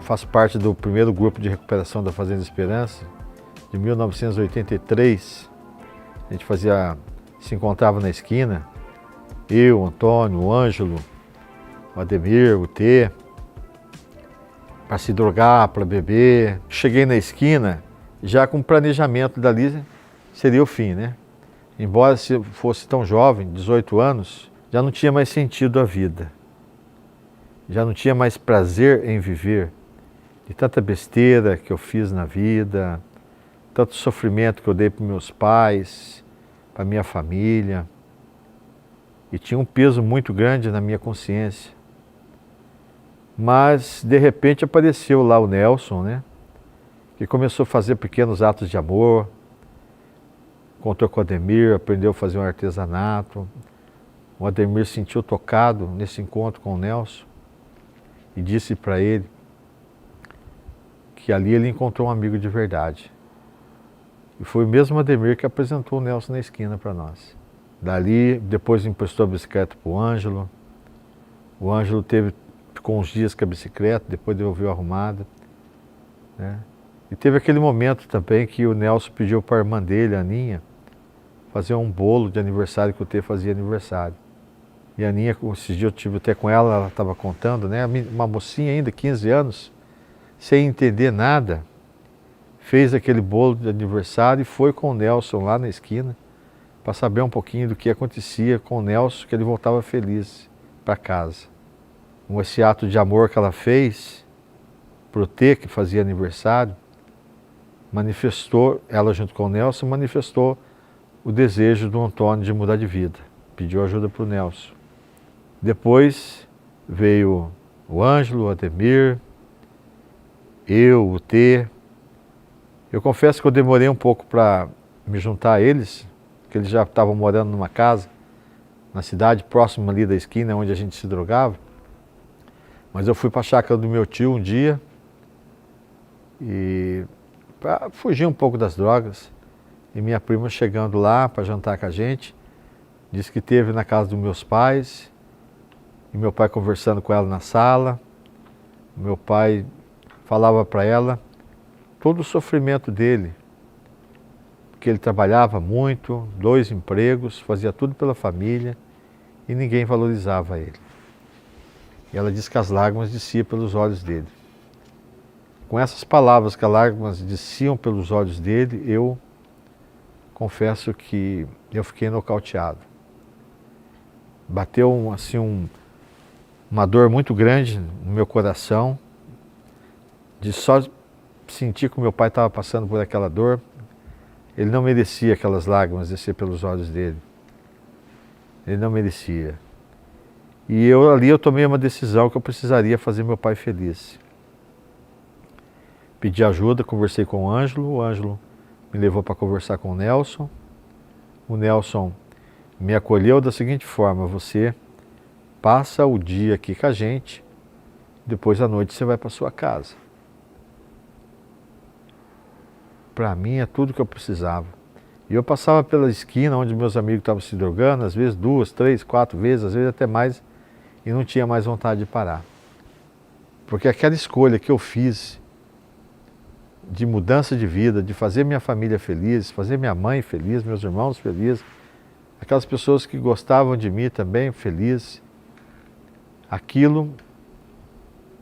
faço parte do primeiro grupo de recuperação da Fazenda Esperança, de 1983. A gente se encontrava na esquina, eu, o Antônio, o Ângelo, o Ademir, o T, para se drogar, para beber. Cheguei na esquina já com o planejamento dali seria o fim, né? Embora se fosse tão jovem, 18 anos, já não tinha mais sentido a vida. Já não tinha mais prazer em viver. De tanta besteira que eu fiz na vida, tanto sofrimento que eu dei para meus pais, para minha família. E tinha um peso muito grande na minha consciência. Mas, de repente, apareceu lá o Nelson, né? Que começou a fazer pequenos atos de amor, encontrou com o Ademir, aprendeu a fazer um artesanato. O Ademir se sentiu tocado nesse encontro com o Nelson e disse para ele que ali ele encontrou um amigo de verdade. E foi o mesmo Ademir que apresentou o Nelson na esquina para nós. Dali, depois emprestou a bicicleta para o Ângelo. O Ângelo ficou uns dias com a bicicleta, depois devolveu arrumada, né? E teve aquele momento também que o Nelson pediu para a irmã dele, a Aninha, fazer um bolo de aniversário, que o T fazia aniversário. E a Aninha, esses dias eu estive até com ela estava contando, né? Uma mocinha ainda, 15 anos, sem entender nada, fez aquele bolo de aniversário e foi com o Nelson lá na esquina para saber um pouquinho do que acontecia com o Nelson, que ele voltava feliz para casa. Com esse ato de amor que ela fez pro T, que fazia aniversário, manifestou, ela junto com o Nelson, manifestou o desejo do Antônio de mudar de vida. Pediu ajuda para o Nelson. Depois veio o Ângelo, o Ademir, eu, o T. Eu confesso que eu demorei um pouco para me juntar a eles, porque eles já estavam morando numa casa, na cidade próxima ali da esquina, onde a gente se drogava. Mas eu fui para a chácara do meu tio um dia, e para fugir um pouco das drogas. E minha prima chegando lá para jantar com a gente, disse que esteve na casa dos meus pais, e meu pai conversando com ela na sala. Meu pai falava para ela todo o sofrimento dele, porque ele trabalhava muito, 2 empregos, fazia tudo pela família e ninguém valorizava ele. E ela disse que as lágrimas desciam pelos olhos dele. Com essas palavras que as lágrimas desciam pelos olhos dele, eu confesso que eu fiquei nocauteado. Bateu assim uma dor muito grande no meu coração, de só sentir que o meu pai estava passando por aquela dor. Ele não merecia aquelas lágrimas descer pelos olhos dele. Ele não merecia. E ali eu tomei uma decisão que eu precisaria fazer meu pai feliz. Pedi ajuda, conversei com o Ângelo me levou para conversar com o Nelson me acolheu da seguinte forma: você passa o dia aqui com a gente, depois à noite você vai para sua casa. Para mim é tudo que eu precisava. E eu passava pela esquina onde meus amigos estavam se drogando, às vezes 2, 3, 4 vezes, às vezes até mais, e não tinha mais vontade de parar. Porque aquela escolha que eu fiz de mudança de vida, de fazer minha família feliz, fazer minha mãe feliz, meus irmãos felizes, aquelas pessoas que gostavam de mim também felizes, aquilo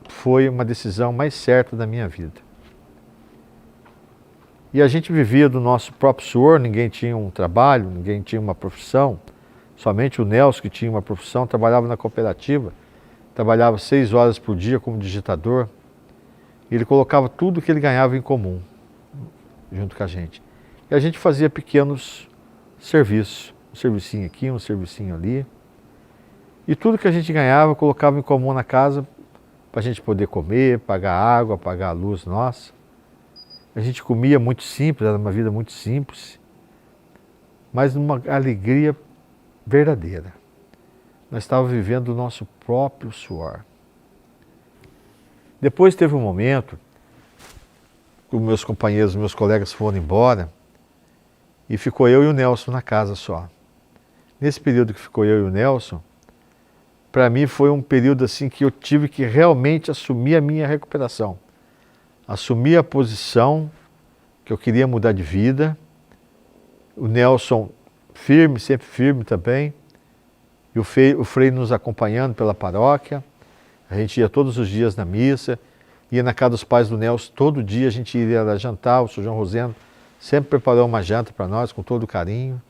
foi uma decisão mais certa da minha vida. E a gente vivia do nosso próprio suor, ninguém tinha um trabalho, ninguém tinha uma profissão, somente o Nelson, que tinha uma profissão, trabalhava na cooperativa, trabalhava 6 horas por dia como digitador, e ele colocava tudo que ele ganhava em comum, junto com a gente. E a gente fazia pequenos serviços, um servicinho aqui, um servicinho ali, e tudo que a gente ganhava colocava em comum na casa, para a gente poder comer, pagar água, pagar a luz nossa. A gente comia muito simples, era uma vida muito simples, mas numa alegria verdadeira. Nós estávamos vivendo o nosso próprio suor. Depois teve um momento que os meus companheiros, meus colegas foram embora e ficou eu e o Nelson na casa só. Nesse período que ficou eu e o Nelson, para mim foi um período assim que eu tive que realmente assumir a minha recuperação. assumi a posição que eu queria mudar de vida. O Nelson firme, sempre firme também. E o Frei nos acompanhando pela paróquia. A gente ia todos os dias na missa, ia na casa dos pais do Nelson, todo dia a gente ia lá jantar, o Sr. João Rosendo sempre preparou uma janta para nós com todo carinho.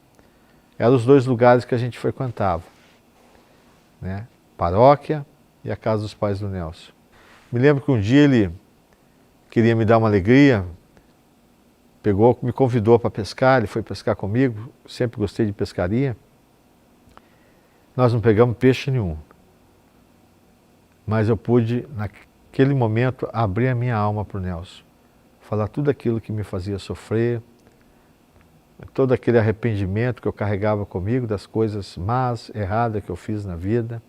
Eram os dois lugares que a gente frequentava, né? Paróquia e a casa dos pais do Nelson. Me lembro que um dia ele queria me dar uma alegria, me convidou para pescar, ele foi pescar comigo, sempre gostei de pescaria. Nós não pegamos peixe nenhum, mas eu pude, naquele momento, abrir a minha alma para o Nelson, falar tudo aquilo que me fazia sofrer, todo aquele arrependimento que eu carregava comigo das coisas más, erradas que eu fiz na vida,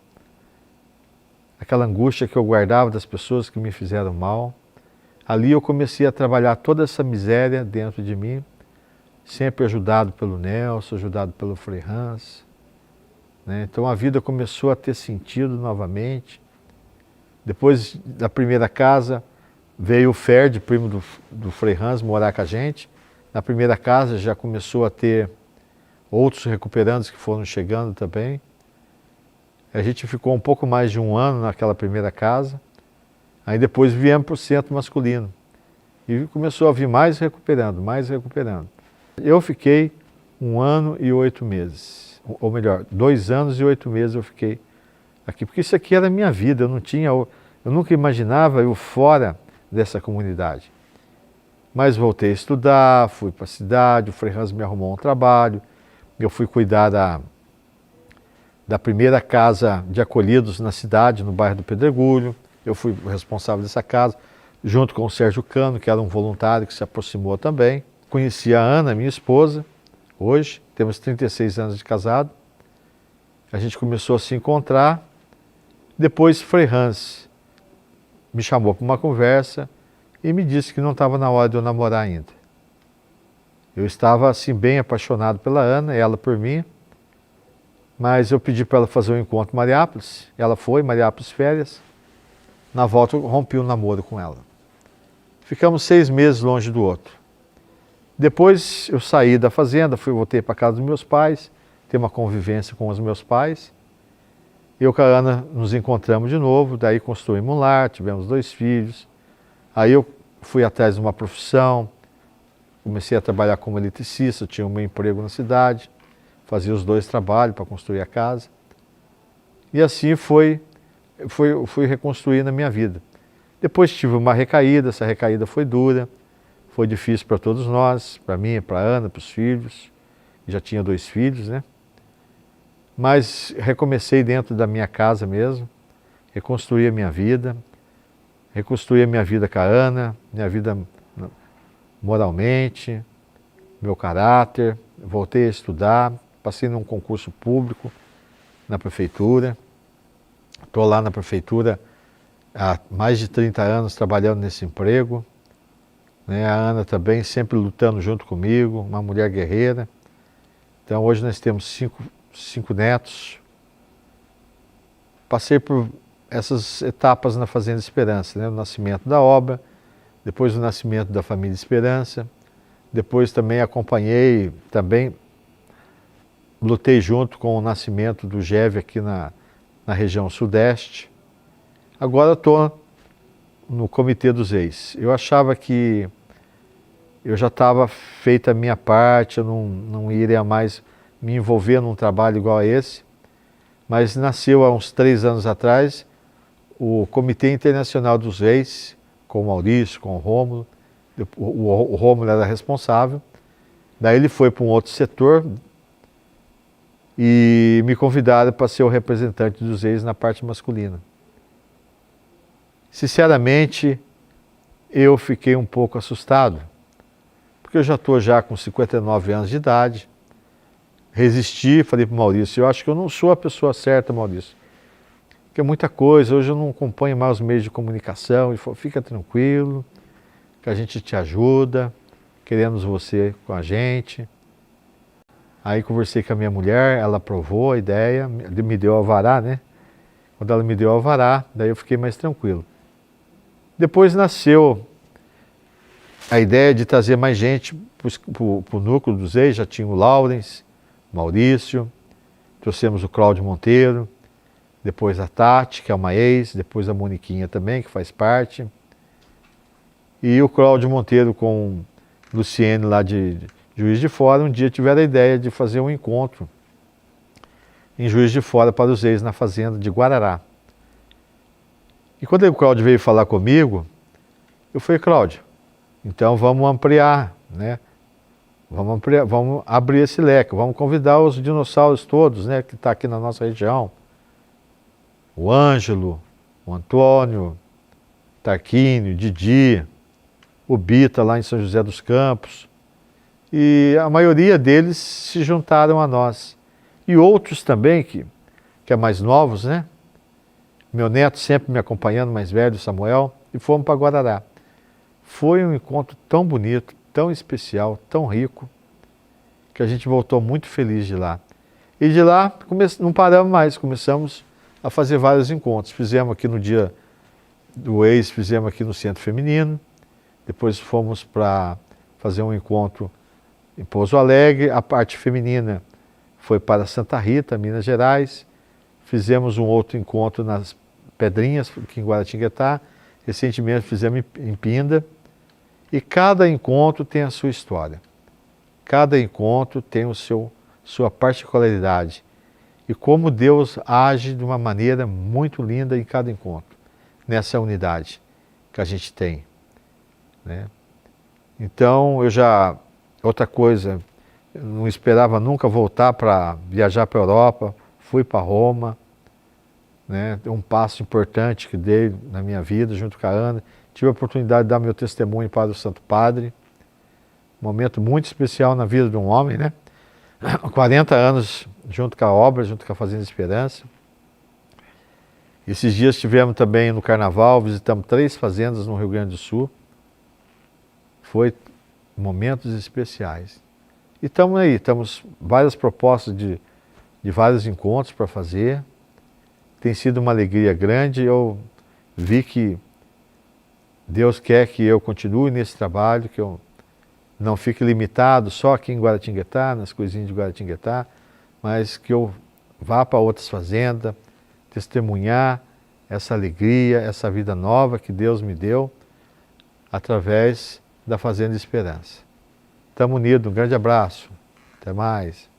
aquela angústia que eu guardava das pessoas que me fizeram mal. Ali eu comecei a trabalhar toda essa miséria dentro de mim, sempre ajudado pelo Nelson, ajudado pelo Frei Hans, né? Então a vida começou a ter sentido novamente. Depois da primeira casa, veio o Ferd, primo do Frei Hans, morar com a gente. Na primeira casa já começou a ter outros recuperandos que foram chegando também. A gente ficou um pouco mais de um ano naquela primeira casa. Aí depois viemos para o centro masculino. E começou a vir mais recuperando, mais recuperando. Eu fiquei 1 ano e 8 meses. Ou melhor, 2 anos e 8 meses eu fiquei aqui. Porque isso aqui era a minha vida. Eu nunca imaginava eu fora dessa comunidade. Mas voltei a estudar, fui para a cidade, o Frei Hans me arrumou um trabalho. Eu fui cuidar da primeira casa de acolhidos na cidade, no bairro do Pedregulho. Eu fui o responsável dessa casa, junto com o Sérgio Cano, que era um voluntário que se aproximou também. Conheci a Ana, minha esposa, hoje, temos 36 anos de casado. A gente começou a se encontrar. Depois, Frei Hans me chamou para uma conversa e me disse que não estava na hora de eu namorar ainda. Eu estava, assim, bem apaixonado pela Ana, ela por mim, mas eu pedi para ela fazer um encontro em Mariápolis. Ela foi, Mariápolis férias. Na volta eu rompi o namoro com ela. Ficamos 6 meses longe do outro. Depois eu saí da fazenda, voltei para a casa dos meus pais, ter uma convivência com os meus pais. Eu com a Ana nos encontramos de novo, daí construímos um lar, tivemos 2 filhos. Aí eu fui atrás de uma profissão, comecei a trabalhar como eletricista, tinha um meu emprego na cidade, fazia os 2 trabalhos para construir a casa. E assim fui reconstruindo a minha vida. Depois tive uma recaída, essa recaída foi dura, foi difícil para todos nós, para mim, para a Ana, para os filhos. Já tinha 2 filhos, né? Mas recomecei dentro da minha casa mesmo, reconstruí a minha vida com a Ana, minha vida moralmente, meu caráter. Voltei a estudar, passei num concurso público na prefeitura. Estou lá na prefeitura há mais de 30 anos trabalhando nesse emprego, né? A Ana também sempre lutando junto comigo, uma mulher guerreira. Então hoje nós temos 5 netos. Passei por essas etapas na Fazenda Esperança, né? O nascimento da obra, depois o nascimento da família Esperança, depois também acompanhei, também lutei junto com o nascimento do GEV aqui na região sudeste. Agora estou no Comitê dos Ex. Eu achava que eu já estava feita a minha parte, eu não iria mais me envolver num trabalho igual a esse, mas nasceu há uns 3 anos atrás o Comitê Internacional dos Ex, com o Maurício, com o Rômulo. O Rômulo era responsável, daí ele foi para um outro setor e me convidaram para ser o representante dos ex na parte masculina. Sinceramente, eu fiquei um pouco assustado, porque eu já estou com 59 anos de idade, resisti, falei para o Maurício, eu acho que eu não sou a pessoa certa, Maurício, porque é muita coisa, hoje eu não acompanho mais os meios de comunicação. Ele falou, fica tranquilo, que a gente te ajuda, queremos você com a gente. Aí conversei com a minha mulher, ela aprovou a ideia, me deu alvará, né? Quando ela me deu alvará, daí eu fiquei mais tranquilo. Depois nasceu a ideia de trazer mais gente para o núcleo dos ex. Já tinha o Laurens, Maurício, trouxemos o Cláudio Monteiro, depois a Tati, que é uma ex, depois a Moniquinha também, que faz parte. E o Cláudio Monteiro com Luciene lá de Juiz de Fora, um dia tiveram a ideia de fazer um encontro em Juiz de Fora para os ex na fazenda de Guarará. E quando o Cláudio veio falar comigo, eu falei, Cláudio, então vamos ampliar, né? Vamos ampliar, vamos abrir esse leque, vamos convidar os dinossauros todos, né, que estão aqui na nossa região. O Ângelo, o Antônio, Tarquínio, Didi, o Bita lá em São José dos Campos. E a maioria deles se juntaram a nós. E outros também, que é mais novos, né? Meu neto sempre me acompanhando, mais velho, Samuel, e fomos para Guarará. Foi um encontro tão bonito, tão especial, tão rico, que a gente voltou muito feliz de lá. E de lá não paramos mais, começamos a fazer vários encontros. Fizemos aqui no dia do ex, fizemos aqui no Centro Feminino, depois fomos para fazer um encontro em Pouso Alegre, a parte feminina foi para Santa Rita, Minas Gerais, fizemos um outro encontro nas Pedrinhas, aqui em Guaratinguetá, recentemente fizemos em Pinda, e cada encontro tem a sua história, cada encontro tem sua particularidade, e como Deus age de uma maneira muito linda em cada encontro, nessa unidade que a gente tem, né? Então, outra coisa, eu não esperava nunca voltar para viajar para a Europa, fui para Roma, né? Um passo importante que dei na minha vida, junto com a Ana. Tive a oportunidade de dar meu testemunho para o Santo Padre, um momento muito especial na vida de um homem, né? 40 anos junto com a obra, junto com a Fazenda Esperança. Esses dias estivemos também no Carnaval, visitamos 3 fazendas no Rio Grande do Sul. Foi momentos especiais. E estamos aí, temos várias propostas de vários encontros para fazer. Tem sido uma alegria grande. Eu vi que Deus quer que eu continue nesse trabalho, que eu não fique limitado só aqui em Guaratinguetá, nas coisinhas de Guaratinguetá, mas que eu vá para outras fazendas, testemunhar essa alegria, essa vida nova que Deus me deu através da Fazenda Esperança. Estamos unidos, um grande abraço, até mais.